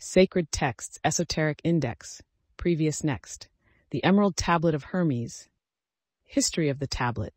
Sacred Texts, Esoteric Index, Previous Next. The Emerald Tablet of Hermes. History of the Tablet.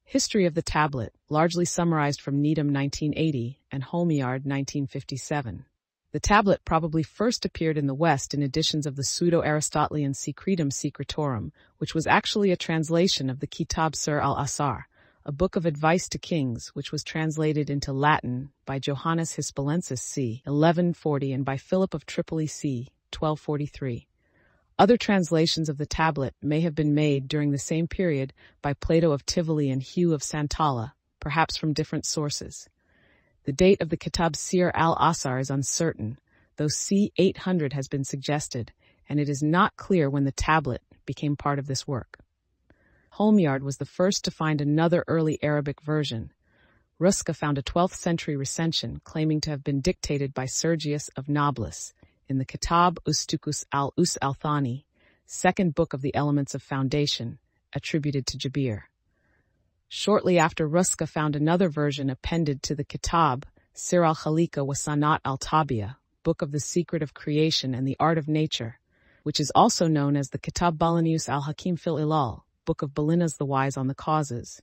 History of the Tablet, largely summarized from Needham 1980 and Holmyard 1957. The tablet probably first appeared in the West in editions of the pseudo-Aristotelian Secretum Secretorum, which was actually a translation of the Kitab Sur al-Asar, a book of advice to kings, which was translated into Latin by Johannes Hispalensis c. 1140 and by Philip of Tripoli c. 1243. Other translations of the tablet may have been made during the same period by Plato of Tivoli and Hugh of Santalla, perhaps from different sources. The date of the Kitab Sir al-Asar is uncertain, though c. 800 has been suggested, and it is not clear when the tablet became part of this work. Holmyard was the first to find another early Arabic version. Ruska found a 12th century recension claiming to have been dictated by Sergius of Nablus in the Kitab Ustukus al-Us al-Thani, second book of the Elements of Foundation, attributed to Jabir. Shortly after, Ruska found another version appended to the Kitab, Sir al-Khalika wa Sanat al-Tabiya, Book of the Secret of Creation and the Art of Nature, which is also known as the Kitab Balanius al-Hakim fil Ilal, Book of Balinas the Wise on the Causes.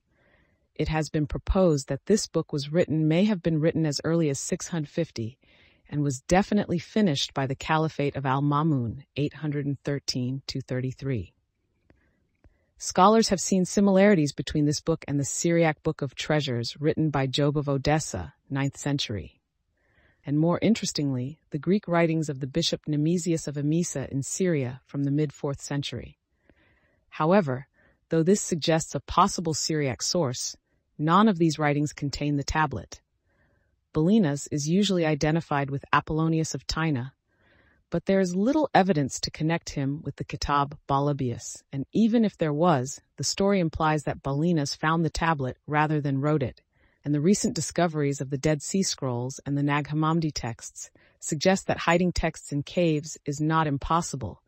It has been proposed that this book may have been written as early as 650, and was definitely finished by the Caliphate of al-Mamun, 813-33. Scholars have seen similarities between this book and the Syriac Book of Treasures written by Job of Odessa, 9th century. And more interestingly, the Greek writings of the Bishop Nemesius of Emesa in Syria from the mid-4th century. However, though this suggests a possible Syriac source, none of these writings contain the tablet. Balinas is usually identified with Apollonius of Tyana, but there is little evidence to connect him with the Kitab Balabius, and even if there was, the story implies that Balinas found the tablet rather than wrote it, and the recent discoveries of the Dead Sea Scrolls and the Nag Hammadi texts suggest that hiding texts in caves is not impossible,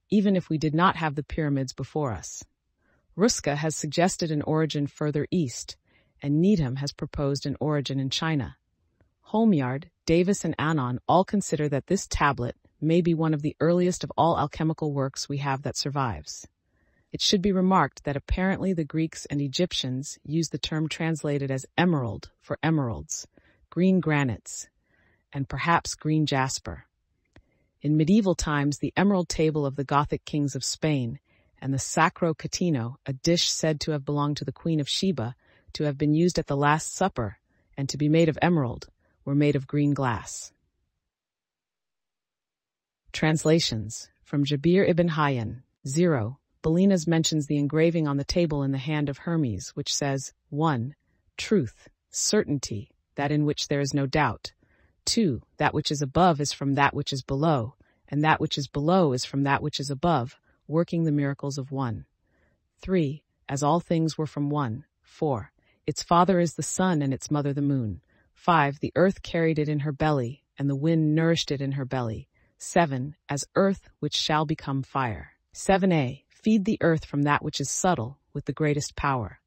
even if we did not have the pyramids before us. Ruska has suggested an origin further east, and Needham has proposed an origin in China. Holmyard, Davis, and Annon all consider that this tablet may be one of the earliest of all alchemical works we have that survives. It should be remarked that apparently the Greeks and Egyptians used the term translated as emerald for emeralds, green granites, and perhaps green jasper. In medieval times, the emerald table of the Gothic kings of Spain and the Sacro Catino, a dish said to have belonged to the Queen of Sheba, to have been used at the Last Supper, and to be made of emerald, were made of green glass. Translations from Jabir ibn Hayyan. 0. Balinas mentions the engraving on the table in the hand of Hermes, which says 1. Truth, certainty, that in which there is no doubt. 2. That which is above is from that which is below, and that which is below is from that which is above, working the miracles of one. 3. As all things were from one. 4. Its father is the sun and its mother the moon. 5. The earth carried it in her belly, and the wind nourished it in her belly. 7. As earth which shall become fire. 7a. Feed the earth from that which is subtle, with the greatest power.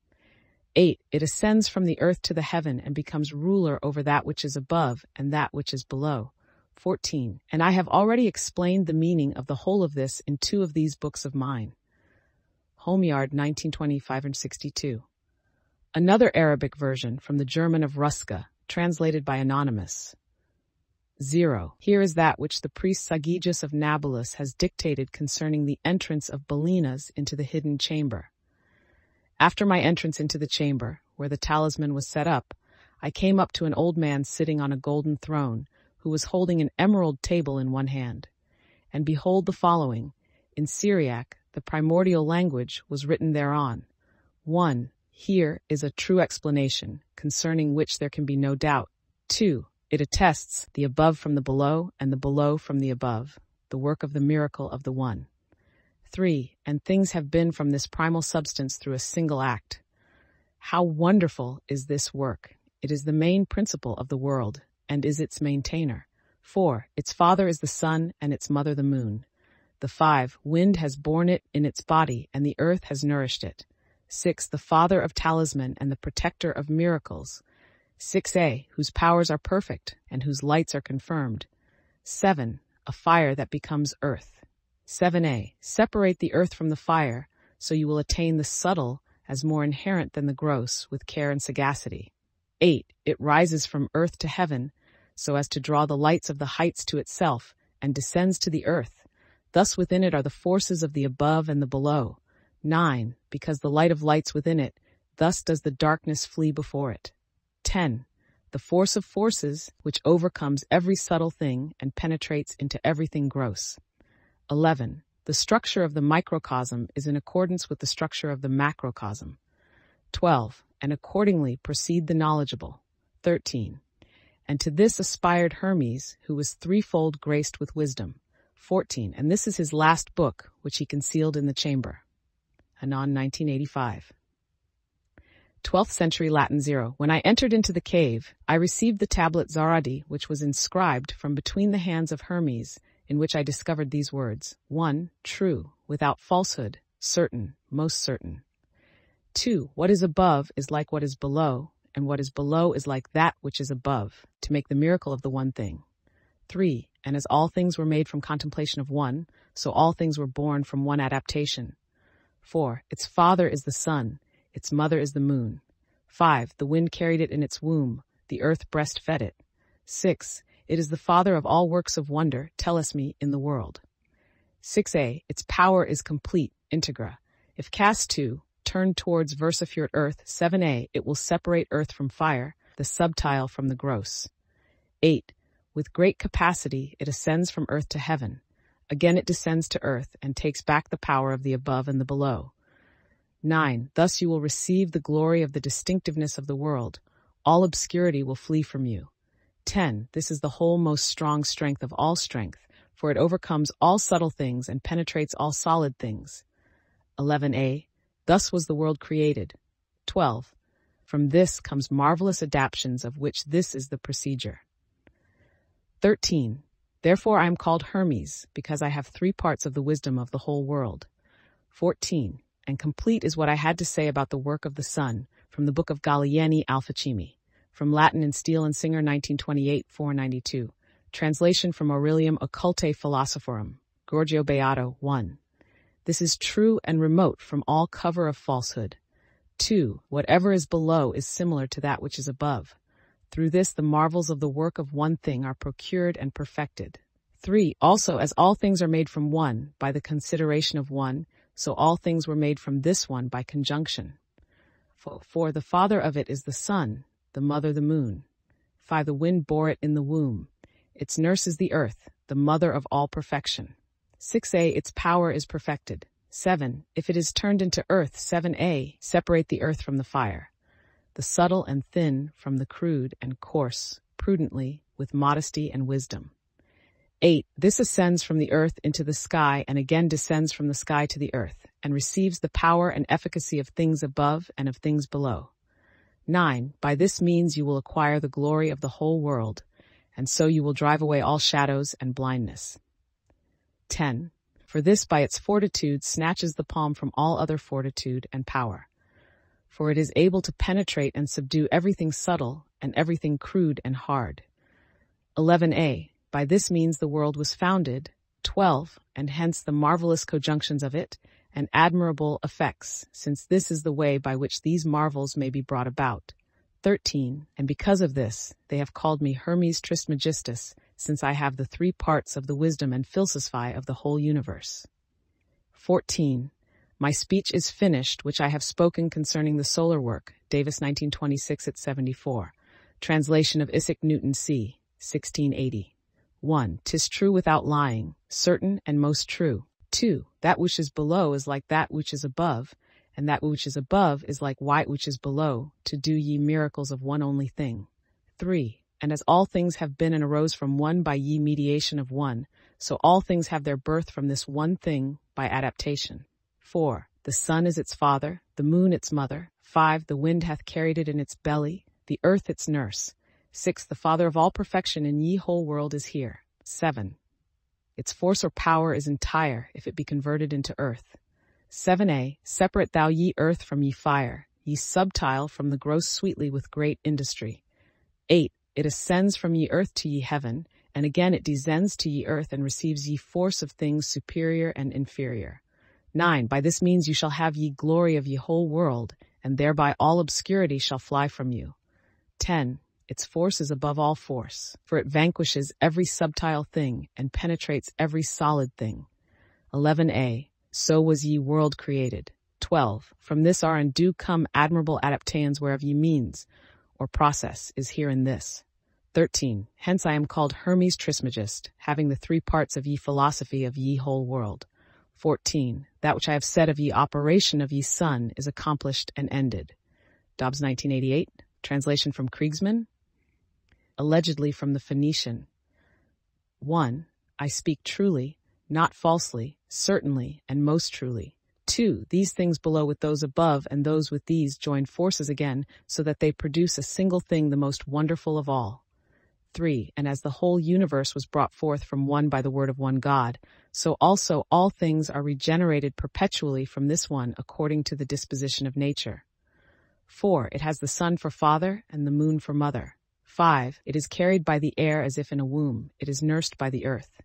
8. It ascends from the earth to the heaven and becomes ruler over that which is above and that which is below. 14. And I have already explained the meaning of the whole of this in 2 of these books of mine. Holmyard, 1925 and 62. Another Arabic version from the German of Ruska, translated by Anonymous. 0. Here is that which the priest Sagigus of Nablus has dictated concerning the entrance of Balinas into the hidden chamber. After my entrance into the chamber, where the talisman was set up, I came up to an old man sitting on a golden throne, who was holding an emerald table in one hand. And behold the following. In Syriac, the primordial language was written thereon. 1. Here is a true explanation, concerning which there can be no doubt. 2. It attests the above from the below and the below from the above, the work of the miracle of the one. 3. And things have been from this primal substance through a single act. How wonderful is this work! It is the main principle of the world, and is its maintainer. 4. Its father is the sun, and its mother the moon. The 5. Wind has borne it in its body, and the earth has nourished it. 6. The father of talisman and the protector of miracles. 6a. Whose powers are perfect, and whose lights are confirmed. 7. a fire that becomes earth. 7a, separate the earth from the fire, so you will attain the subtle as more inherent than the gross with care and sagacity. 8, it rises from earth to heaven, so as to draw the lights of the heights to itself, and descends to the earth. Thus within it are the forces of the above and the below. 9, because the light of lights within it, thus does the darkness flee before it. 10, the force of forces, which overcomes every subtle thing and penetrates into everything gross. 11, the structure of the microcosm is in accordance with the structure of the macrocosm. 12, and accordingly proceed the knowledgeable. 13, and to this aspired Hermes, who was threefold graced with wisdom. 14, and this is his last book, which he concealed in the chamber. Anon 1985. 12th century Latin 0. When I entered into the cave, I received the tablet Zaradi, which was inscribed from between the hands of Hermes, in which I discovered these words. 1. True, without falsehood, certain, most certain. 2. What is above is like what is below, and what is below is like that which is above, to make the miracle of the one thing. 3. And as all things were made from contemplation of one, so all things were born from one adaptation. 4. Its father is the sun, its mother is the moon. 5. The wind carried it in its womb, the earth breastfed it. 6. It is the father of all works of wonder, tellus me, in the world. 6a. Its power is complete, integra. If cast to, turned towards versafurt earth, 7a, it will separate earth from fire, the subtile from the gross. 8. With great capacity, it ascends from earth to heaven. Again it descends to earth and takes back the power of the above and the below. 9. Thus you will receive the glory of the distinctiveness of the world. All obscurity will flee from you. 10. This is the whole most strong strength of all strength, for it overcomes all subtle things and penetrates all solid things. 11a. Thus was the world created. 12. From this comes marvelous adaptations of which this is the procedure. 13. Therefore I am called Hermes, because I have 3 parts of the wisdom of the whole world. 14. And complete is what I had to say about the work of the sun, from the book of Gallieni Alficimi, from Latin in Steele and Singer 1928, 492. Translation from Aurelium Occulte Philosophorum, Giorgio Beato 1. This is true and remote from all cover of falsehood. 2. Whatever is below is similar to that which is above. Through this the marvels of the work of one thing are procured and perfected. 3. Also, as all things are made from one, by the consideration of one, so all things were made from this one by conjunction. 4. The father of it is the sun, the mother the moon. 5. The wind bore it in the womb. Its nurse is the earth, the mother of all perfection. 6a. Its power is perfected. 7. If it is turned into earth, 7a. Separate the earth from the fire, the subtle and thin from the crude and coarse, prudently, with modesty and wisdom. 8. This ascends from the earth into the sky and again descends from the sky to the earth, and receives the power and efficacy of things above and of things below. 9. By this means you will acquire the glory of the whole world, and so you will drive away all shadows and blindness. 10. For this by its fortitude snatches the palm from all other fortitude and power. For it is able to penetrate and subdue everything subtle and everything crude and hard. 11a. By this means the world was founded. 12. And hence the marvelous conjunctions of it, and admirable effects, since this is the way by which these marvels may be brought about. 13. And because of this, they have called me Hermes Trismegistus, since I have the 3 parts of the wisdom and philosophy of the whole universe. 14. My speech is finished, which I have spoken concerning the solar work, Davis 1926 at 74. Translation of Isaac Newton c. 1680. 1. 'Tis true without lying, certain and most true. 2. That which is below is like that which is above, and that which is above is like that which is below, to do ye miracles of one only thing. 3. And as all things have been and arose from one by ye mediation of one, so all things have their birth from this one thing by adaptation. 4. The sun is its father, the moon its mother. 5. The wind hath carried it in its belly, the earth its nurse. 6. The father of all perfection in ye whole world is here. 7. Its force or power is entire, if it be converted into earth. 7a. Separate thou ye earth from ye fire, ye subtile from the gross sweetly with great industry. 8. It ascends from ye earth to ye heaven, And again it descends to ye earth and receives ye force of things superior and inferior. 9. By this means you shall have ye glory of ye whole world, and thereby all obscurity shall fly from you. 10. Its force is above all force, for it vanquishes every subtile thing and penetrates every solid thing. 11a. So was ye world created. 12. From this are and do come admirable adaptations whereof ye means, or process, is here in this. 13. Hence I am called Hermes Trismegist, having the 3 parts of ye philosophy of ye whole world. 14. That which I have said of ye operation of ye sun is accomplished and ended. Dobbs, 1988. Translation from Kriegsmann. Allegedly from the Phoenician. 1. I speak truly, not falsely, certainly, and most truly. 2. These things below with those above and those with these join forces again, so that they produce a single thing the most wonderful of all. 3. And as the whole universe was brought forth from one by the word of one God, so also all things are regenerated perpetually from this one according to the disposition of nature. 4. It has the sun for father and the moon for mother. 5. It is carried by the air as if in a womb. It is nursed by the earth.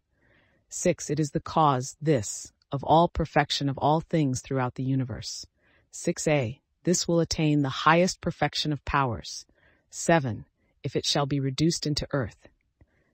6. It is the cause, this, of all perfection of all things throughout the universe. 6a. This will attain the highest perfection of powers. 7. If it shall be reduced into earth.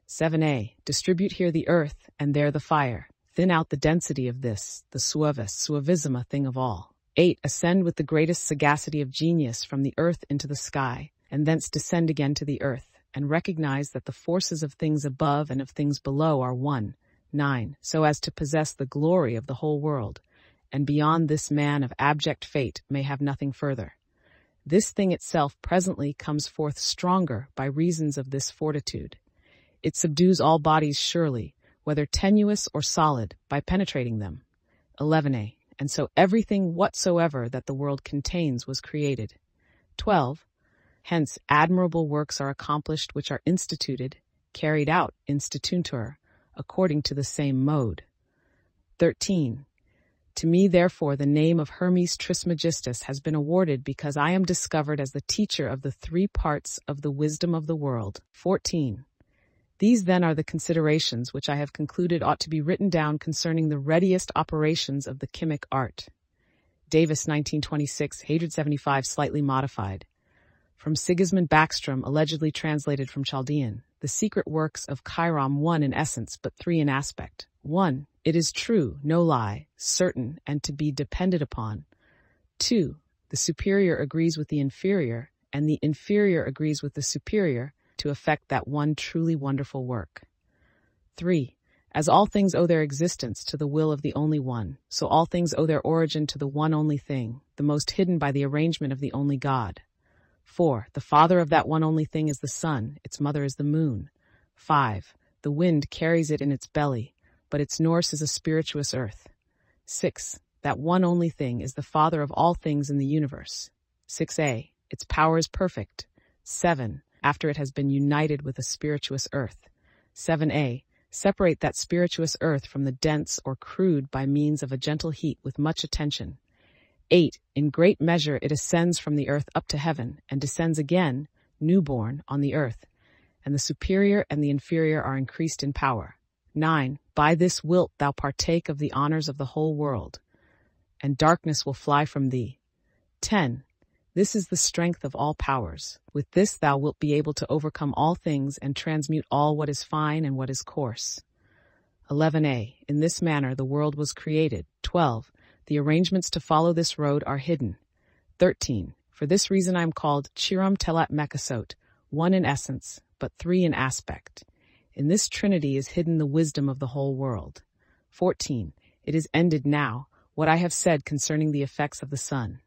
7a. Distribute here the earth, and there the fire. Thin out the density of this, the suavissima thing of all. 8. Ascend with the greatest sagacity of genius from the earth into the sky, and thence descend again to the earth, and recognize that the forces of things above and of things below are one. 9. So as to possess the glory of the whole world, and beyond this man of abject fate may have nothing further. This thing itself presently comes forth stronger by reasons of this fortitude. It subdues all bodies surely, whether tenuous or solid, by penetrating them. 11a. And so everything whatsoever that the world contains was created. 12. Hence admirable works are accomplished which are instituted, carried out, instituuntur, according to the same mode. 13. To me, therefore, the name of Hermes Trismegistus has been awarded because I am discovered as the teacher of the 3 parts of the wisdom of the world. 14. These then are the considerations which I have concluded ought to be written down concerning the readiest operations of the Kemetic art. Davis, 1926, 875, slightly modified. From Sigismund Backstrom, allegedly translated from Chaldean. The secret works of Chiron, 1 in essence, but 3 in aspect. 1. It is true, no lie, certain, and to be depended upon. 2. The superior agrees with the inferior, and the inferior agrees with the superior to effect that one truly wonderful work. 3. As all things owe their existence to the will of the only one, so all things owe their origin to the one only thing, the most hidden by the arrangement of the only God. 4. The father of that one only thing is the sun, its mother is the moon. 5. The wind carries it in its belly, but its nurse is a spirituous earth. 6. That one only thing is the father of all things in the universe. 6a. Its power is perfect. 7. After it has been united with a spirituous earth. 7a. Separate that spirituous earth from the dense or crude by means of a gentle heat with much attention. 8. In great measure it ascends from the earth up to heaven, and descends again, newborn, on the earth, and the superior and the inferior are increased in power. 9. By this wilt thou partake of the honors of the whole world, and darkness will fly from thee. 10. This is the strength of all powers. With this thou wilt be able to overcome all things and transmute all what is fine and what is coarse. 11a. In this manner the world was created. 12. The arrangements to follow this road are hidden. 13. For this reason I am called Chiram Telat Mekasot, 1 in essence, but 3 in aspect. In this trinity is hidden the wisdom of the whole world. 14. It is ended now, what I have said concerning the effects of the sun.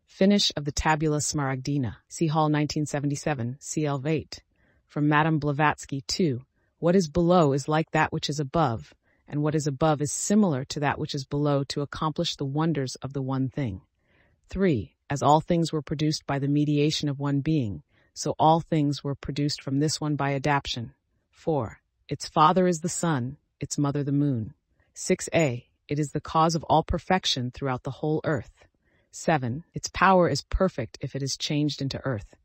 Finish of the Tabula Smaragdina. See Hall, 1977, CL 8. From Madame Blavatsky, 2. What is below is like that which is above, and what is above is similar to that which is below to accomplish the wonders of the one thing. 3. As all things were produced by the mediation of one being, so all things were produced from this one by adaptation. 4. Its father is the sun, its mother the moon. 6a. It is the cause of all perfection throughout the whole earth. 7. Its power is perfect if it is changed into earth.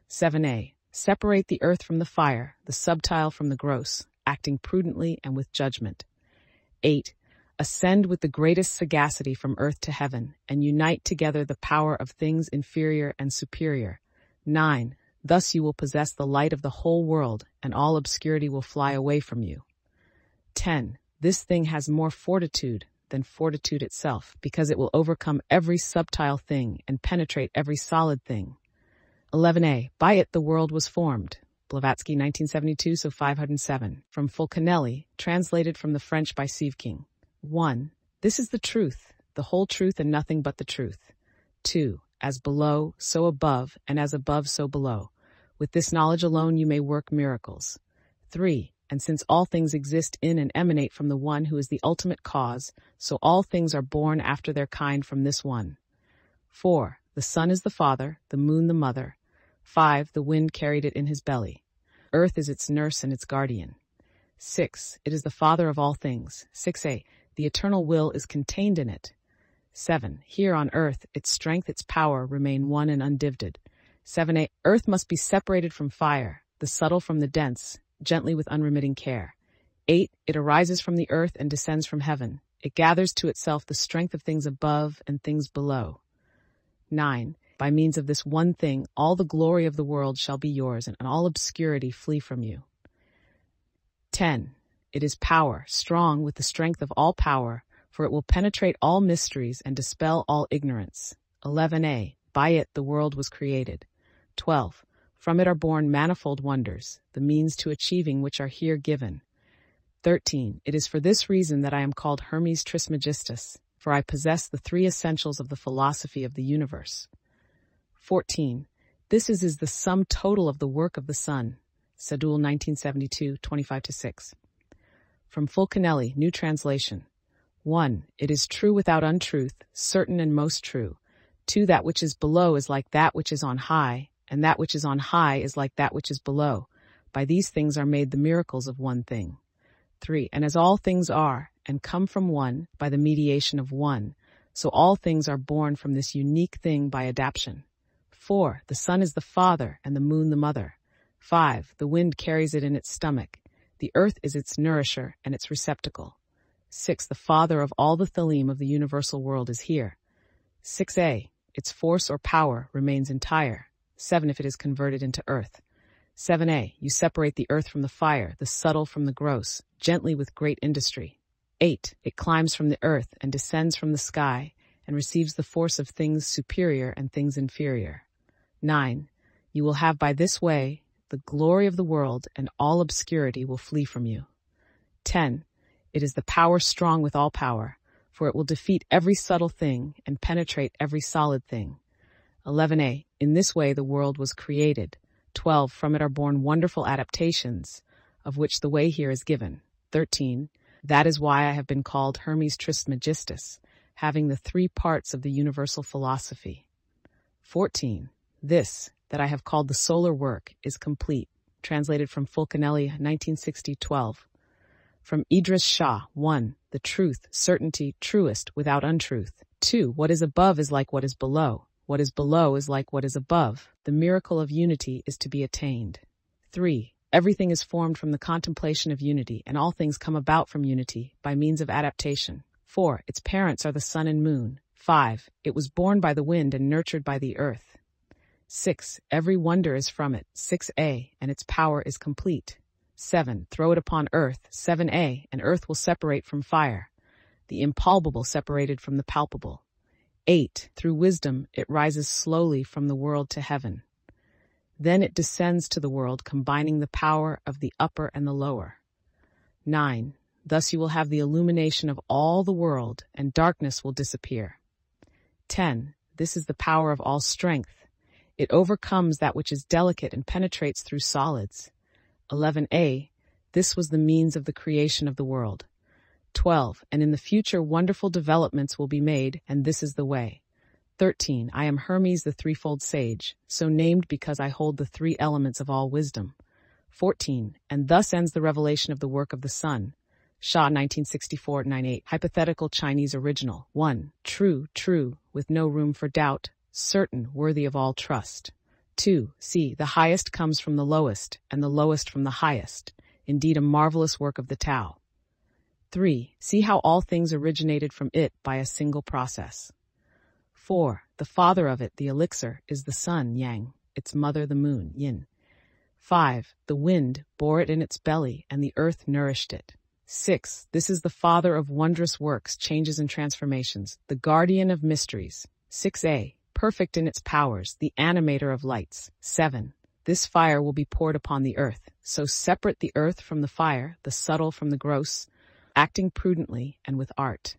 7a. Separate the earth from the fire, the subtile from the gross, acting prudently and with judgment. 8. Ascend with the greatest sagacity from earth to heaven, and unite together the power of things inferior and superior. 9. Thus you will possess the light of the whole world, and all obscurity will fly away from you. 10. This thing has more fortitude than fortitude itself, because it will overcome every subtile thing and penetrate every solid thing. 11a. By it the world was formed. Blavatsky, 1972, so 507. From Fulcanelli, translated from the French by Siveking. 1. This is the truth, the whole truth and nothing but the truth. 2. As below, so above, and as above, so below. With this knowledge alone you may work miracles. 3. And since all things exist in and emanate from the one who is the ultimate cause, so all things are born after their kind from this one. 4. The sun is the father, the moon the mother. 5. The wind carried it in his belly. Earth is its nurse and its guardian. 6. It is the father of all things. 6a. The eternal will is contained in it. 7. Here on earth, its strength, its power remain one and undivided. 7a. Earth must be separated from fire, the subtle from the dense, gently with unremitting care. 8. It arises from the earth and descends from heaven. It gathers to itself the strength of things above and things below. 9. By means of this one thing, all the glory of the world shall be yours, and all obscurity flee from you. 10. It is power, strong with the strength of all power, for it will penetrate all mysteries and dispel all ignorance. 11a. By it the world was created. 12. From it are born manifold wonders, the means to achieving which are here given. 13. It is for this reason that I am called Hermes Trismegistus, for I possess the three essentials of the philosophy of the universe. 14. This is the sum total of the work of the sun. Sadul, 1972, 25-6. From Fulcanelli, New Translation. 1. It is true without untruth, certain and most true. 2. That which is below is like that which is on high, and that which is on high is like that which is below. By these things are made the miracles of one thing. 3. And as all things are, and come from one, by the mediation of one, so all things are born from this unique thing by adaptation. 4. The sun is the father, and the moon the mother. 5. The wind carries it in its stomach. The earth is its nourisher and its receptacle. 6. The father of all the theleme of the universal world is here. 6a. Its force or power remains entire. 7. If it is converted into earth. 7a. You separate the earth from the fire, the subtle from the gross, gently with great industry. 8. It climbs from the earth and descends from the sky and receives the force of things superior and things inferior. 9. You will have by this way the glory of the world, and all obscurity will flee from you. 10. It is the power strong with all power, for it will defeat every subtle thing and penetrate every solid thing. 11a. In this way the world was created. 12. From it are born wonderful adaptations, of which the way here is given. 13. That is why I have been called Hermes Trismegistus, having the three parts of the universal philosophy. 14. This, that I have called the solar work, is complete. Translated from Fulcanelli, 1960-12. From Idris Shah. 1. The truth, certainty, truest, without untruth. 2. What is above is like what is below. What is below is like what is above. The miracle of unity is to be attained. 3. Everything is formed from the contemplation of unity, and all things come about from unity, by means of adaptation. 4. Its parents are the sun and moon. 5. It was born by the wind and nurtured by the earth. 6. Every wonder is from it. 6a. And its power is complete. 7. Throw it upon earth. 7a. And earth will separate from fire. The impalpable separated from the palpable. 8. Through wisdom it rises slowly from the world to heaven. Then it descends to the world, combining the power of the upper and the lower. 9. Thus you will have the illumination of all the world, and darkness will disappear. 10. This is the power of all strength. It overcomes that which is delicate and penetrates through solids. 11a. This was the means of the creation of the world. 12. And in the future wonderful developments will be made, and this is the way. 13. I am Hermes the threefold sage, so named because I hold the three elements of all wisdom. 14. And thus ends the revelation of the work of the sun. Shah, 1964-98. Hypothetical Chinese original. 1. True, true, with no room for doubt. Certain, worthy of all trust. 2. See, the highest comes from the lowest, and the lowest from the highest. indeed a marvelous work of the Tao. 3. See how all things originated from it by a single process. 4. The father of it, the elixir, is the sun, yang, its mother, the moon, yin. 5. The wind bore it in its belly, and the earth nourished it. 6. This is the father of wondrous works, changes and transformations, the guardian of mysteries. 6a. Perfect in its powers, the animator of lights. 7. This fire will be poured upon the earth, so separate the earth from the fire, the subtle from the gross, acting prudently and with art.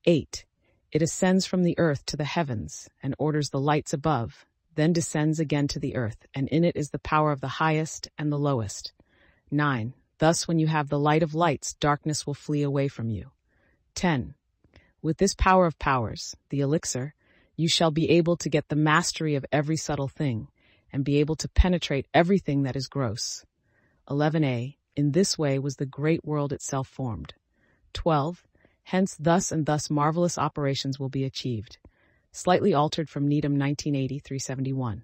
8. It ascends from the earth to the heavens, and orders the lights above, then descends again to the earth, and in it is the power of the highest and the lowest. 9. Thus when you have the light of lights, darkness will flee away from you. 10. With this power of powers, the elixir, you shall be able to get the mastery of every subtle thing, and be able to penetrate everything that is gross. 11a. In this way was the great world itself formed. 12. Hence thus and thus marvelous operations will be achieved. Slightly altered from Needham 1980-371.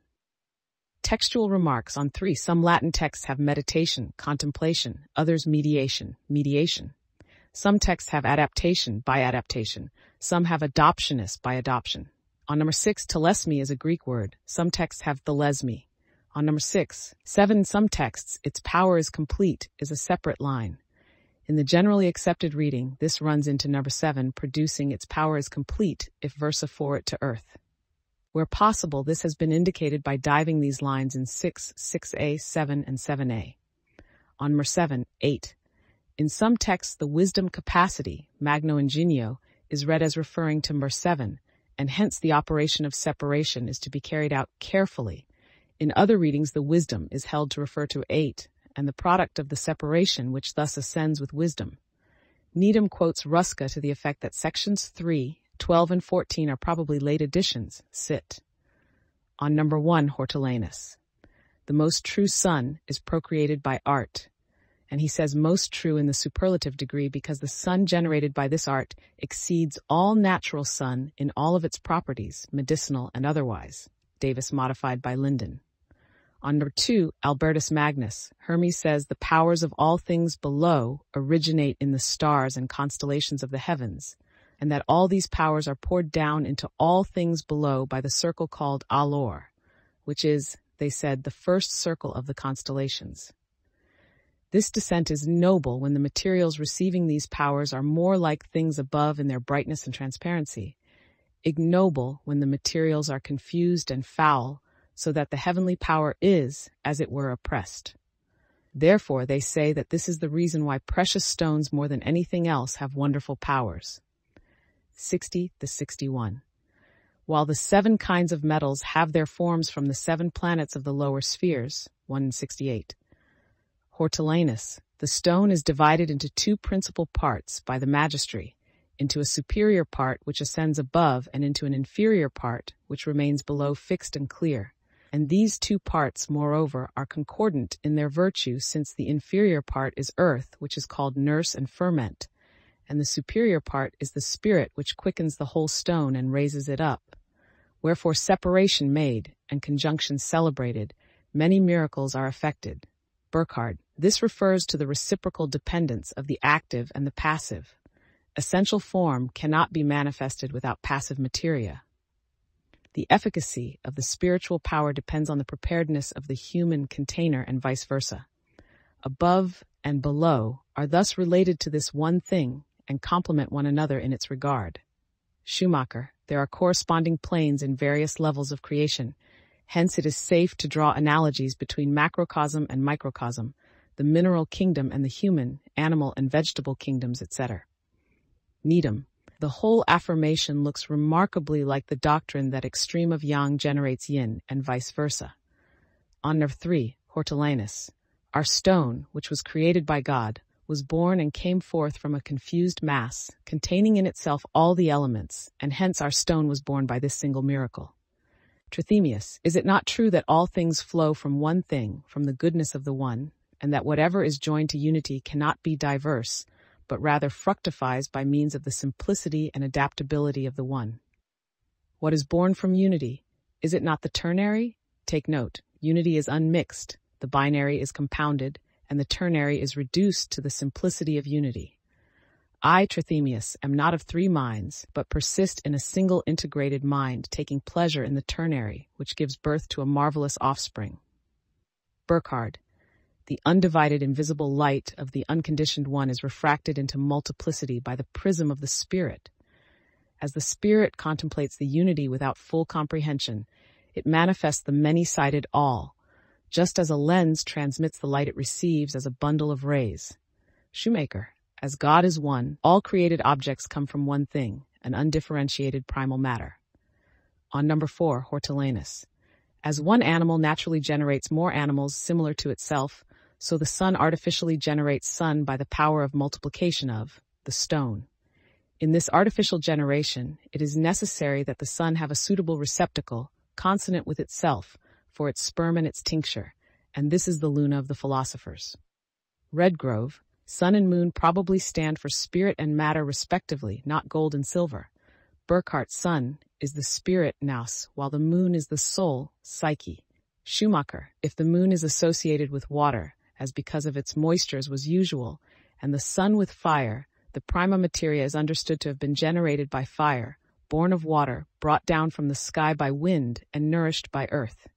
Textual remarks on 3. Some Latin texts have meditation, contemplation, others mediation, mediation. Some texts have adaptation, by adaptation. Some have adoptionist, by adoption. On number 6, telesmi is a Greek word. Some texts have thelesmi. On number 6, 7 in some texts, its power is complete, is a separate line. In the generally accepted reading, this runs into number 7, producing its power is complete if versa for it to earth. Where possible, this has been indicated by diving these lines in 6, 6a, 7, and 7a. On number 7, 8. In some texts, the wisdom capacity, magno ingenio, is read as referring to number 7, and hence the operation of separation is to be carried out carefully. In other readings, the wisdom is held to refer to 8, and the product of the separation, which thus ascends with wisdom. Needham quotes Ruska to the effect that sections 3, 12, and 14 are probably late additions, sit. On number 1, Hortulanus. The most true sun is procreated by art, and he says most true in the superlative degree because the sun generated by this art exceeds all natural sun in all of its properties, medicinal and otherwise. Davis modified by Linden. On number 2, Albertus Magnus, Hermes says the powers of all things below originate in the stars and constellations of the heavens, and that all these powers are poured down into all things below by the circle called Alor, which is, they said, the first circle of the constellations. This descent is noble when the materials receiving these powers are more like things above in their brightness and transparency, ignoble when the materials are confused and foul, so that the heavenly power is, as it were, oppressed. Therefore, they say that this is the reason why precious stones more than anything else have wonderful powers. 60-61. While the 7 kinds of metals have their forms from the 7 planets of the lower spheres, 168. Hortulanus, the stone is divided into 2 principal parts by the magistry, into a superior part which ascends above and into an inferior part which remains below fixed and clear. And these 2 parts, moreover, are concordant in their virtue, since the inferior part is earth, which is called nurse and ferment, and the superior part is the spirit which quickens the whole stone and raises it up. Wherefore separation made, and conjunction celebrated, many miracles are effected. Burckhardt. This refers to the reciprocal dependence of the active and the passive. Essential form cannot be manifested without passive materia. The efficacy of the spiritual power depends on the preparedness of the human container and vice versa. Above and below are thus related to this one thing and complement one another in its regard. Schumacher, there are corresponding planes in various levels of creation. Hence it is safe to draw analogies between macrocosm and microcosm, the mineral kingdom and the human, animal and vegetable kingdoms, etc. Needham. The whole affirmation looks remarkably like the doctrine that extreme of yang generates yin, and vice versa. On number 3, Hortulanus. Our stone, which was created by God, was born and came forth from a confused mass, containing in itself all the elements, and hence our stone was born by this single miracle. Trithemius. Is it not true that all things flow from one thing, from the goodness of the one, and that whatever is joined to unity cannot be diverse, but rather fructifies by means of the simplicity and adaptability of the one? What is born from unity? Is it not the ternary? Take note, unity is unmixed, the binary is compounded, and the ternary is reduced to the simplicity of unity. I, Trithemius, am not of three minds, but persist in a single integrated mind, taking pleasure in the ternary, which gives birth to a marvelous offspring. Burckhardt, the undivided invisible light of the unconditioned one is refracted into multiplicity by the prism of the spirit. As the spirit contemplates the unity without full comprehension, it manifests the many-sided all, just as a lens transmits the light it receives as a bundle of rays. Shoemaker, as God is one, all created objects come from one thing, an undifferentiated primal matter. On number 4, Hortulanus. As one animal naturally generates more animals similar to itself, so the sun artificially generates sun by the power of multiplication of the stone. In this artificial generation, it is necessary that the sun have a suitable receptacle, consonant with itself, for its sperm and its tincture, and this is the Luna of the philosophers. Redgrove, sun and moon probably stand for spirit and matter respectively, not gold and silver. Burckhardt's sun is the spirit nous, while the moon is the soul, psyche. Schumacher, if the moon is associated with water, as because of its moistures was usual, and the sun with fire, the prima materia is understood to have been generated by fire, born of water, brought down from the sky by wind, and nourished by earth.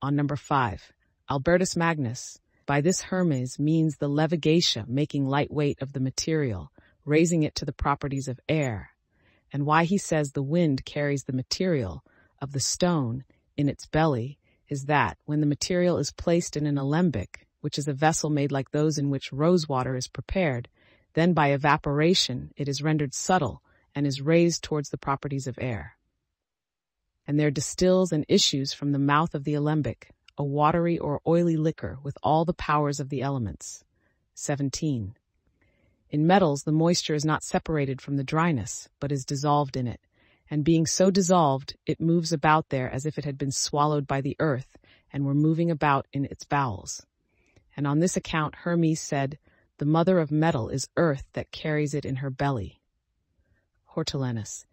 On number 5, Albertus Magnus, by this Hermes means the levigatia, making lightweight of the material, raising it to the properties of air. And why he says the wind carries the material of the stone in its belly is that when the material is placed in an alembic, which is a vessel made like those in which rosewater is prepared, then by evaporation it is rendered subtle and is raised towards the properties of air. And there distills and issues from the mouth of the alembic a watery or oily liquor with all the powers of the elements. 17. In metals, the moisture is not separated from the dryness, but is dissolved in it, and being so dissolved, it moves about there as if it had been swallowed by the earth and were moving about in its bowels. And on this account Hermes said, the mother of metal is earth that carries it in her belly. Hortulanus,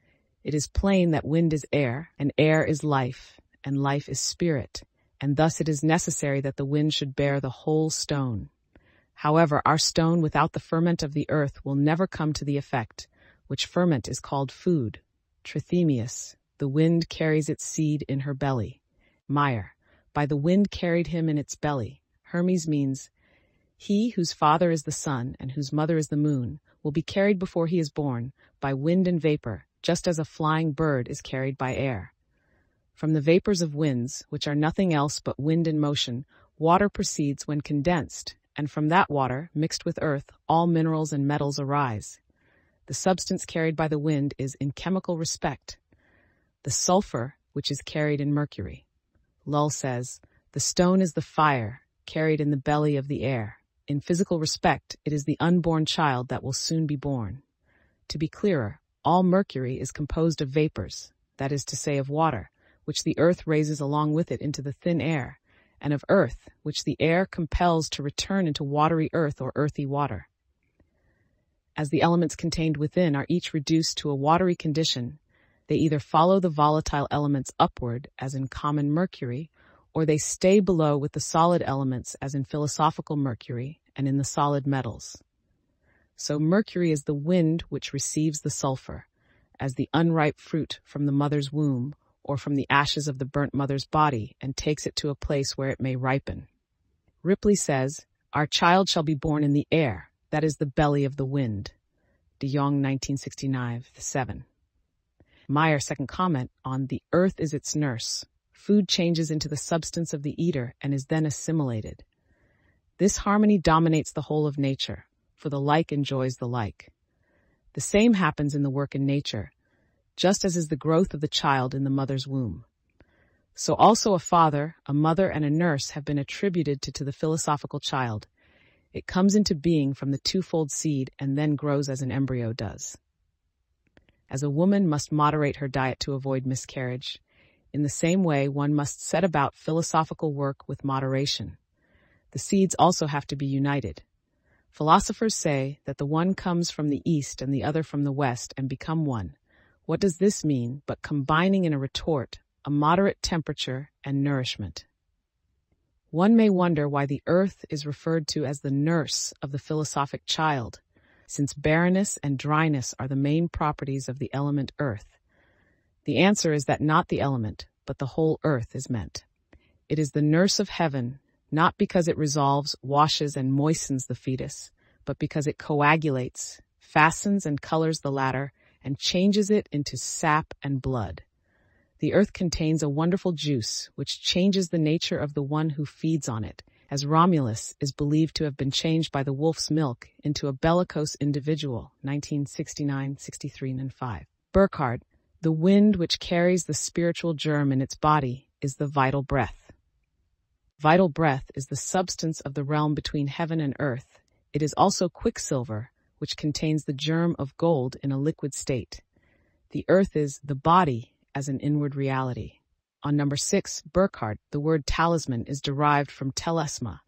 it is plain that wind is air, and air is life, and life is spirit, and thus it is necessary that the wind should bear the whole stone. However, our stone without the ferment of the earth will never come to the effect, which ferment is called food. Trithemius, the wind carries its seed in her belly. Meyer, by the wind carried him in its belly. Hermes means, he whose father is the sun and whose mother is the moon will be carried before he is born by wind and vapor, just as a flying bird is carried by air. From the vapors of winds, which are nothing else but wind in motion, water proceeds when condensed, and from that water, mixed with earth, all minerals and metals arise. The substance carried by the wind is, in chemical respect, the sulfur which is carried in mercury. Lull says, the stone is the fire carried in the belly of the air. In physical respect, it is the unborn child that will soon be born. To be clearer, all mercury is composed of vapors, that is to say of water, which the earth raises along with it into the thin air, and of earth, which the air compels to return into watery earth or earthy water. As the elements contained within are each reduced to a watery condition, they either follow the volatile elements upward, as in common mercury, or they stay below with the solid elements, as in philosophical mercury and in the solid metals. So mercury is the wind which receives the sulfur, as the unripe fruit from the mother's womb, or from the ashes of the burnt mother's body, and takes it to a place where it may ripen. Ripley says, our child shall be born in the air, that is the belly of the wind. De Jong, 1969-7. Meyer, second comment on the earth is its nurse. Food changes into the substance of the eater and is then assimilated. This harmony dominates the whole of nature, for the like enjoys the like. The same happens in the work in nature, just as is the growth of the child in the mother's womb. So also a father, a mother, and a nurse have been attributed to the philosophical child. It comes into being from the twofold seed and then grows as an embryo does. As a woman must moderate her diet to avoid miscarriage, in the same way one must set about philosophical work with moderation. The seeds also have to be united. Philosophers say that the one comes from the east and the other from the west and become one. What does this mean but combining in a retort a moderate temperature and nourishment? One may wonder why the earth is referred to as the nurse of the philosophic child, since barrenness and dryness are the main properties of the element earth. The answer is that not the element, but the whole earth is meant. It is the nurse of heaven, not because it resolves, washes, and moistens the fetus, but because it coagulates, fastens and colors the latter, and changes it into sap and blood. The earth contains a wonderful juice which changes the nature of the one who feeds on it, as Romulus is believed to have been changed by the wolf's milk into a bellicose individual, 1969, 63, and 5. Burckhardt, the wind which carries the spiritual germ in its body is the vital breath. Vital breath is the substance of the realm between heaven and earth. It is also quicksilver, which contains the germ of gold in a liquid state. The earth is the body as an inward reality. On number 6, Burckhardt, the word talisman is derived from telesma.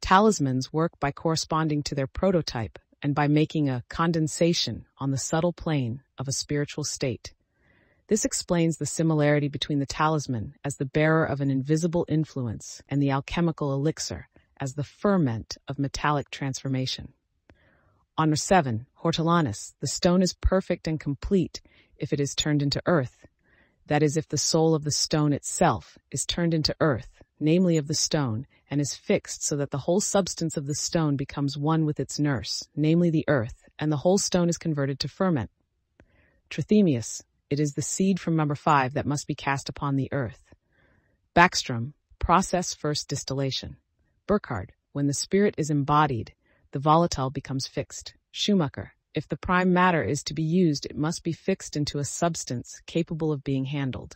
Talismans work by corresponding to their prototype and by making a condensation on the subtle plane of a spiritual state. This explains the similarity between the talisman as the bearer of an invisible influence and the alchemical elixir as the ferment of metallic transformation. On number 7, Hortolanus, the stone is perfect and complete if it is turned into earth. That is, if the soul of the stone itself is turned into earth, namely of the stone, and is fixed so that the whole substance of the stone becomes one with its nurse, namely the earth, and the whole stone is converted to ferment. Trithemius, it is the seed from number 5 that must be cast upon the earth. Backstrom, process first distillation. Burckhardt, when the spirit is embodied, the volatile becomes fixed. Schumacher, if the prime matter is to be used, it must be fixed into a substance capable of being handled.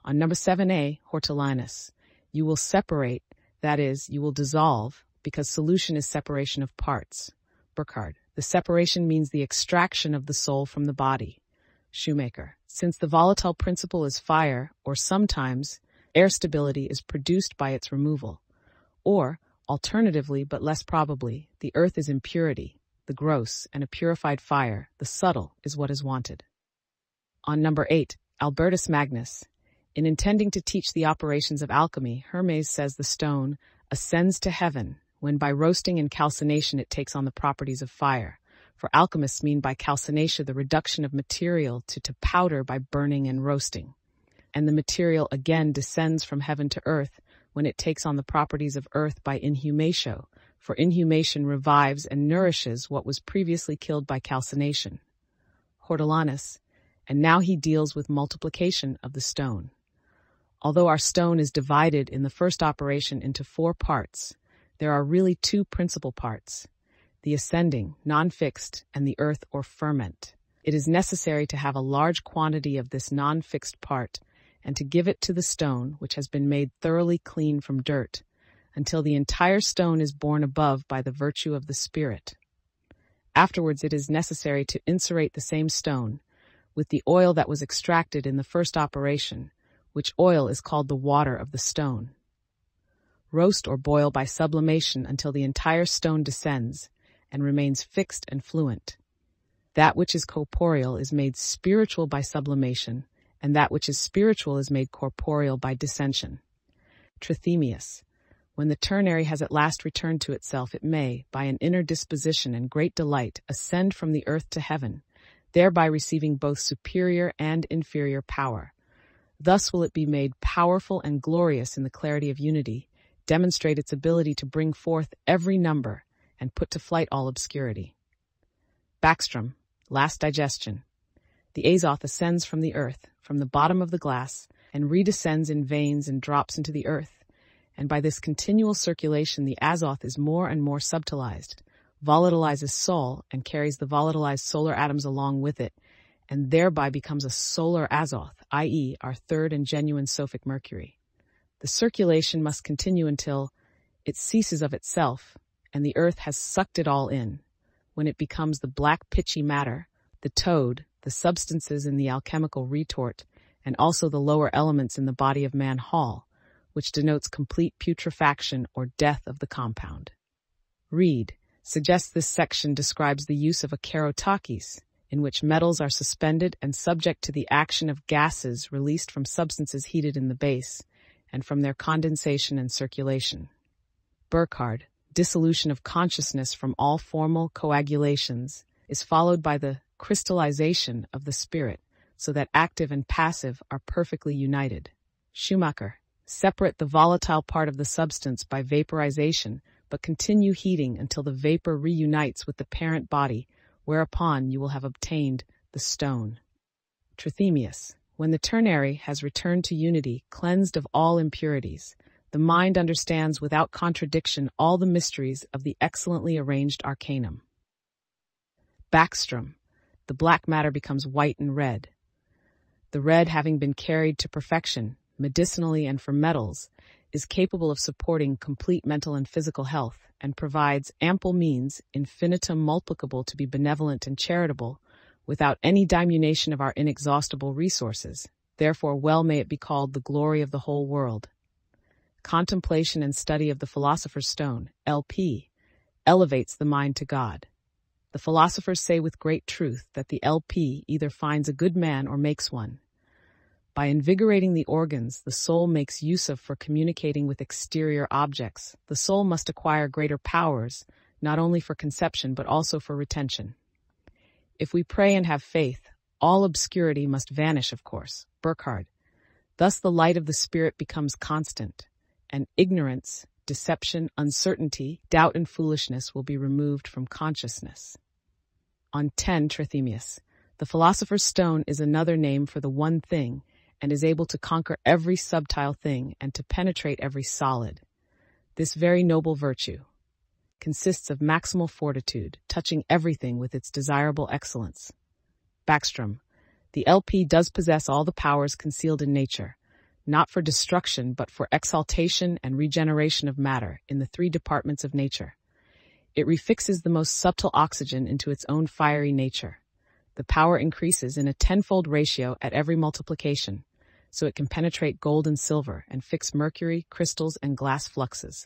On number 7a, Hortolinus, you will separate, that is, you will dissolve, because solution is separation of parts. Burckhardt, the separation means the extraction of the soul from the body. Shoemaker, since the volatile principle is fire, or sometimes air stability is produced by its removal. Or, alternatively but less probably, the earth is impurity, the gross, and a purified fire, the subtle, is what is wanted. On number 8, Albertus Magnus. In intending to teach the operations of alchemy, Hermes says the stone ascends to heaven when by roasting and calcination it takes on the properties of fire. For alchemists mean by calcination the reduction of material to powder by burning and roasting. And the material again descends from heaven to earth when it takes on the properties of earth by inhumatio, for inhumation revives and nourishes what was previously killed by calcination. Hortolanus, and now he deals with multiplication of the stone. Although our stone is divided in the first operation into 4 parts, there are really 2 principal parts, the ascending, non-fixed, and the earth or ferment. It is necessary to have a large quantity of this non-fixed part and to give it to the stone, which has been made thoroughly clean from dirt, until the entire stone is borne above by the virtue of the spirit. Afterwards it is necessary to insurate the same stone with the oil that was extracted in the first operation, which oil is called the water of the stone. Roast or boil by sublimation until the entire stone descends and remains fixed and fluent. That which is corporeal is made spiritual by sublimation, and that which is spiritual is made corporeal by descension. Trithemius, when the ternary has at last returned to itself, it may, by an inner disposition and great delight, ascend from the earth to heaven, thereby receiving both superior and inferior power. Thus will it be made powerful and glorious in the clarity of unity, demonstrate its ability to bring forth every number, and put to flight all obscurity. Backstrom, last digestion. The azoth ascends from the earth, from the bottom of the glass, and redescends in veins and drops into the earth. And by this continual circulation the azoth is more and more subtilized, volatilizes Sol, and carries the volatilized solar atoms along with it, and thereby becomes a solar azoth, i.e. our third and genuine Sophic Mercury. The circulation must continue until it ceases of itself, and the earth has sucked it all in, when it becomes the black pitchy matter, the toad, the substances in the alchemical retort, and also the lower elements in the body of man Hall, which denotes complete putrefaction or death of the compound. Reed suggests this section describes the use of a kerotakis, in which metals are suspended and subject to the action of gases released from substances heated in the base, and from their condensation and circulation. Burckhardt, dissolution of consciousness from all formal coagulations, is followed by the crystallization of the spirit, so that active and passive are perfectly united. Schumacher, separate the volatile part of the substance by vaporization, but continue heating until the vapor reunites with the parent body, whereupon you will have obtained the stone. Trithemius, when the ternary has returned to unity, cleansed of all impurities, the mind understands without contradiction all the mysteries of the excellently arranged arcanum. Backstrom, the black matter becomes white and red. The red, having been carried to perfection, medicinally and for metals, is capable of supporting complete mental and physical health, and provides ample means, infinitum multiplicable, to be benevolent and charitable, without any diminution of our inexhaustible resources. Therefore well may it be called the glory of the whole world. Contemplation and study of the Philosopher's Stone, LP, elevates the mind to God. The philosophers say with great truth that the LP either finds a good man or makes one. By invigorating the organs the soul makes use of for communicating with exterior objects, the soul must acquire greater powers, not only for conception but also for retention. If we pray and have faith, all obscurity must vanish, of course. Burckhardt. Thus the light of the spirit becomes constant, and ignorance, deception, uncertainty, doubt, and foolishness will be removed from consciousness. On 10 Trithemius. The Philosopher's Stone is another name for the one thing, and is able to conquer every subtile thing and to penetrate every solid. This very noble virtue consists of maximal fortitude, touching everything with its desirable excellence. Backstrom. The LP does possess all the powers concealed in nature, not for destruction but for exaltation and regeneration of matter in the three departments of nature. It refixes the most subtle oxygen into its own fiery nature. The power increases in a tenfold ratio at every multiplication, so it can penetrate gold and silver and fix mercury, crystals, and glass fluxes.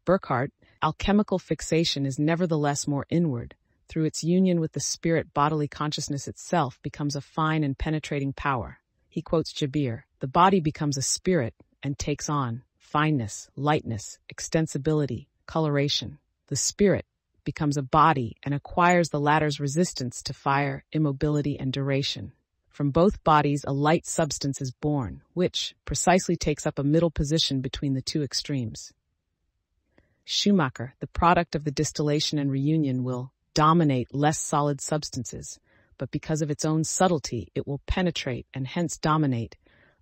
Burckhardt, alchemical fixation is nevertheless more inward. Through its union with the spirit, bodily consciousness itself becomes a fine and penetrating power. He quotes Jabir, the body becomes a spirit and takes on fineness, lightness, extensibility, coloration. The spirit becomes a body and acquires the latter's resistance to fire, immobility, and duration. From both bodies a light substance is born, which precisely takes up a middle position between the two extremes. Schumacher, the product of the distillation and reunion, will dominate less solid substances, but because of its own subtlety it will penetrate and hence dominate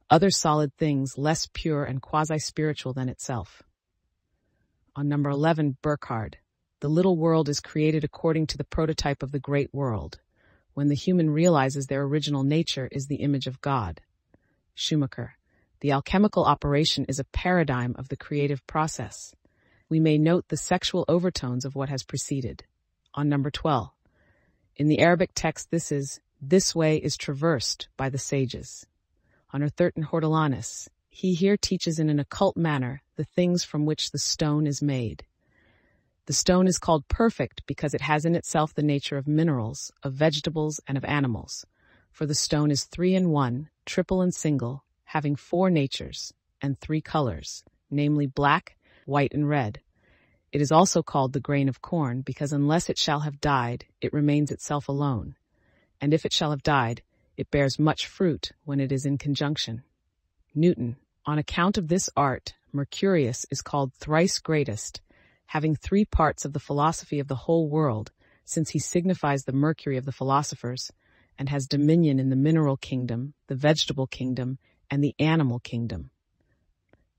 other solid things less pure and quasi-spiritual than itself. On number 11, Burckhardt, the little world is created according to the prototype of the great world, when the human realizes their original nature is the image of God. Schumacher, the alchemical operation is a paradigm of the creative process. We may note the sexual overtones of what has preceded. On number 12, in the Arabic text this way is traversed by the sages. On our 13 Hortelanis, he here teaches in an occult manner the things from which the stone is made. The stone is called perfect because it has in itself the nature of minerals, of vegetables, and of animals. For the stone is 3 in 1, triple and single, having 4 natures and 3 colors, namely black, white, and red. It is also called the grain of corn because unless it shall have died, it remains itself alone. And if it shall have died, it bears much fruit when it is in conjunction. Newton, on account of this art, Mercurius is called thrice greatest, having 3 parts of the philosophy of the whole world, since he signifies the Mercury of the philosophers, and has dominion in the mineral kingdom, the vegetable kingdom, and the animal kingdom.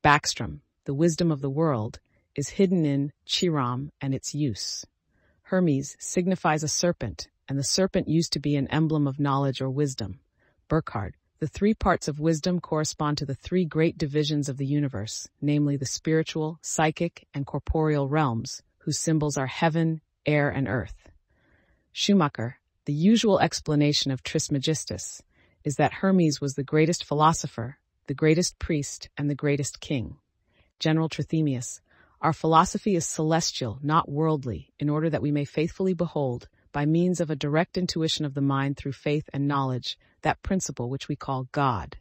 Backstrom, the wisdom of the world, is hidden in Chiram and its use. Hermes signifies a serpent, and the serpent used to be an emblem of knowledge or wisdom. Burckhardt, the 3 parts of wisdom correspond to the 3 great divisions of the universe, namely the spiritual, psychic, and corporeal realms, whose symbols are heaven, air, and earth. Schumacher, the usual explanation of Trismegistus is that Hermes was the greatest philosopher, the greatest priest, and the greatest king. General Trithemius, our philosophy is celestial, not worldly, in order that we may faithfully behold, by means of a direct intuition of the mind through faith and knowledge, that principle which we call God.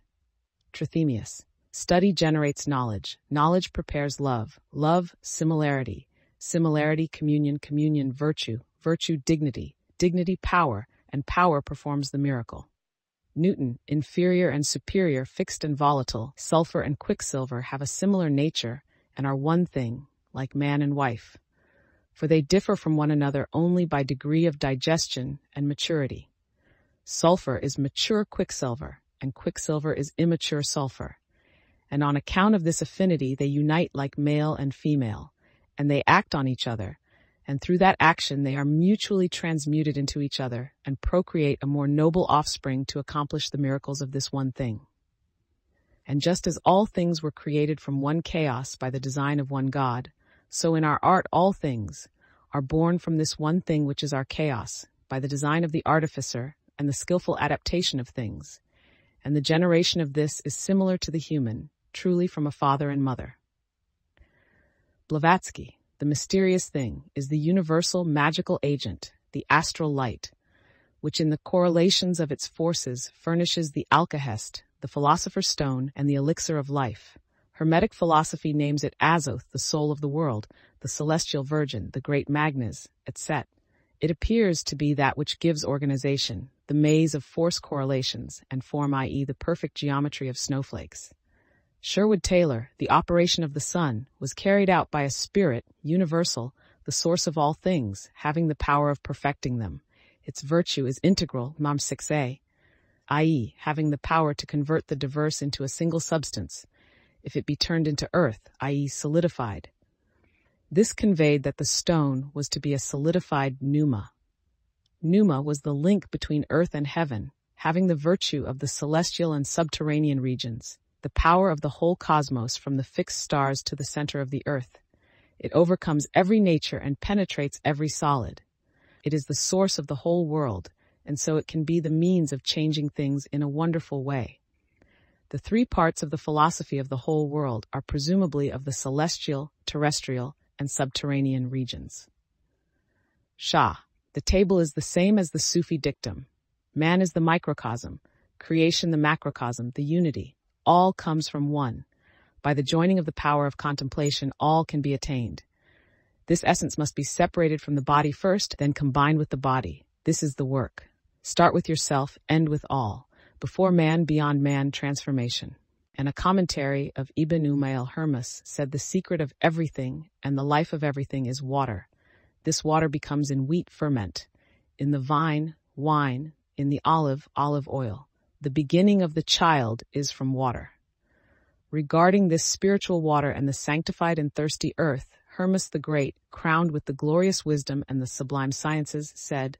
Trithemius, Study generates knowledge. Knowledge prepares love. Love, similarity. Similarity, communion. Communion, virtue. Virtue, dignity. Dignity, power. And power performs the miracle. Newton, inferior and superior, fixed and volatile, sulfur and quicksilver have a similar nature and are one thing, like man and wife. For they differ from one another only by degree of digestion and maturity. Sulfur is mature quicksilver, and quicksilver is immature sulfur. And on account of this affinity they unite like male and female, and they act on each other, and through that action they are mutually transmuted into each other and procreate a more noble offspring to accomplish the miracles of this one thing. And just as all things were created from one chaos by the design of one God, so in our art all things are born from this one thing which is our chaos, by the design of the artificer and the skillful adaptation of things. And the generation of this is similar to the human, truly from a father and mother. Blavatsky, the mysterious thing, is the universal magical agent, the astral light, which in the correlations of its forces furnishes the alkahest, the philosopher's stone, and the elixir of life. Hermetic philosophy names it Azoth, the soul of the world, the celestial virgin, the great Magnus, etc. It appears to be that which gives organization, the maze of force correlations, and form, i.e., the perfect geometry of snowflakes. Sherwood Taylor, the operation of the sun, was carried out by a spirit, universal, the source of all things, having the power of perfecting them. Its virtue is integral, mam 6a, i.e., having the power to convert the diverse into a single substance, if it be turned into earth, i.e., solidified. This conveyed that the stone was to be a solidified pneuma. Pneuma was the link between earth and heaven, having the virtue of the celestial and subterranean regions, the power of the whole cosmos from the fixed stars to the center of the earth. It overcomes every nature and penetrates every solid. It is the source of the whole world, and so it can be the means of changing things in a wonderful way. The three parts of the philosophy of the whole world are presumably of the celestial, terrestrial, and subterranean regions. Shah, the table is the same as the Sufi dictum. Man is the microcosm, creation the macrocosm, the unity. All comes from one. By the joining of the power of contemplation, all can be attained. This essence must be separated from the body first, then combined with the body. This is the work. Start with yourself, end with all. Before man, beyond man, transformation. And a commentary of Ibn Umayl Hermas said the secret of everything and the life of everything is water. This water becomes in wheat ferment, in the vine, wine, in the olive oil. The beginning of the child is from water. Regarding this spiritual water and the sanctified and thirsty earth, Hermas the Great, crowned with the glorious wisdom and the sublime sciences, said,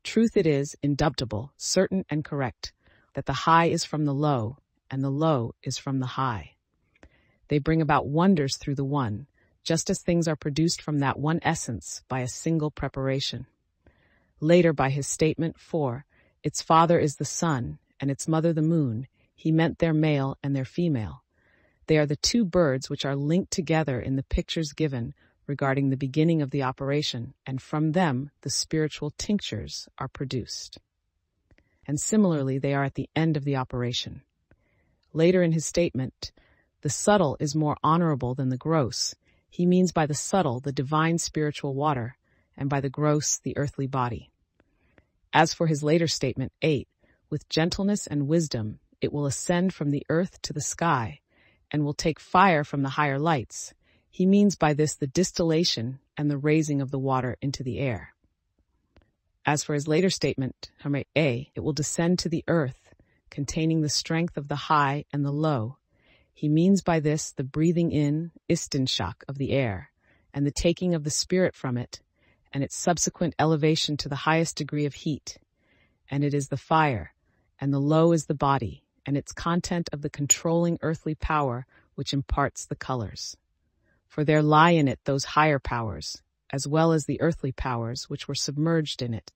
"Truth it is, indubitable, certain and correct, that the high is from the low, and the low is from the high. They bring about wonders through the one, just as things are produced from that one essence by a single preparation." Later, by his statement, "For its father is the sun, and its mother the moon," he meant their male and their female. They are the two birds which are linked together in the pictures given regarding the beginning of the operation, and from them the spiritual tinctures are produced. And similarly, they are at the end of the operation. Later in his statement, "The subtle is more honorable than the gross," he means by the subtle the divine spiritual water, and by the gross the earthly body. As for his later statement, 8, "With gentleness and wisdom it will ascend from the earth to the sky, and will take fire from the higher lights," he means by this the distillation and the raising of the water into the air. As for his later statement, A, "It will descend to the earth, containing the strength of the high and the low," he means by this the breathing in, istinshak, of the air, and the taking of the spirit from it, and its subsequent elevation to the highest degree of heat. And it is the fire, and the low is the body, and its content of the controlling earthly power which imparts the colors. For there lie in it those higher powers, as well as the earthly powers which were submerged in it.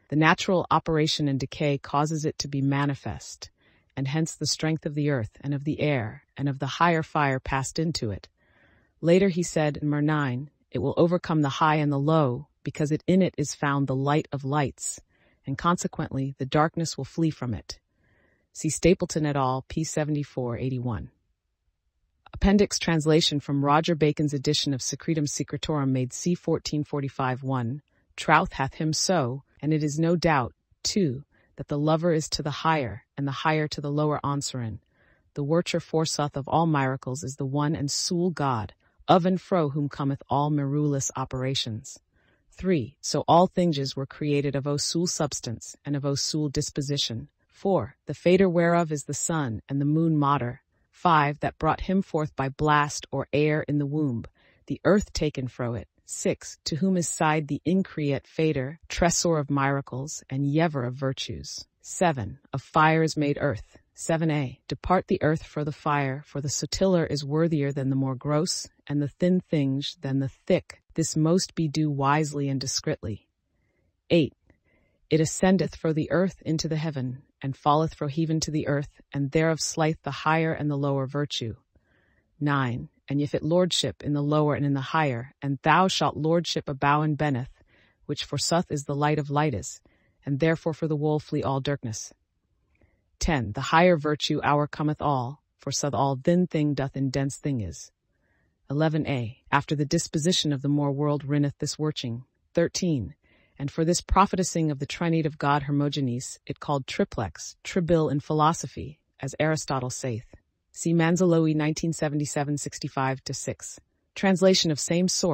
The natural operation and decay causes it to be manifest, and hence the strength of the earth and of the air and of the higher fire passed into it. Later he said in Mer 9, "It will overcome the high and the low, because in it is found the light of lights, and consequently the darkness will flee from it." See Stapleton et al., p. 7481. Appendix translation from Roger Bacon's edition of Secretum Secretorum made c. 1445 1. Trouth hath him so, and it is no doubt, 2, that the lover is to the higher, and the higher to the lower Onsarin. The Worcher forsooth of all miracles is the one and sole God, of and fro whom cometh all miraculous operations. 3. So all things were created of o sole substance, and of o sole disposition. 4. The fader whereof is the sun, and the moon mater. 5. That brought him forth by blast or air in the womb, the earth taken fro it. 6. To whom is side the increate fader, tresor of miracles, and yever of virtues. 7. Of fire is made earth. 7a. Depart the earth for the fire, for the subtiler is worthier than the more gross, and the thin things than the thick. This most be do wisely and discreetly. 8. It ascendeth fro the earth into the heaven, and falleth fro heaven to the earth, and thereof slieth the higher and the lower virtue. 9. And if it lordship in the lower and in the higher, and thou shalt lordship abow and beneth, which forsooth is the light of lightes, and therefore for the wool flee all darkness. 10. The higher virtue hour cometh all, forsooth all thin thing doth in dense thing is. 11a. After the disposition of the more world rinneth this working. 13. And for this prophetessing of the Trinity of God Hermogenes, it called triplex, tribil in philosophy, as Aristotle saith. See Manzoloi 1977 65-6. Translation of same source.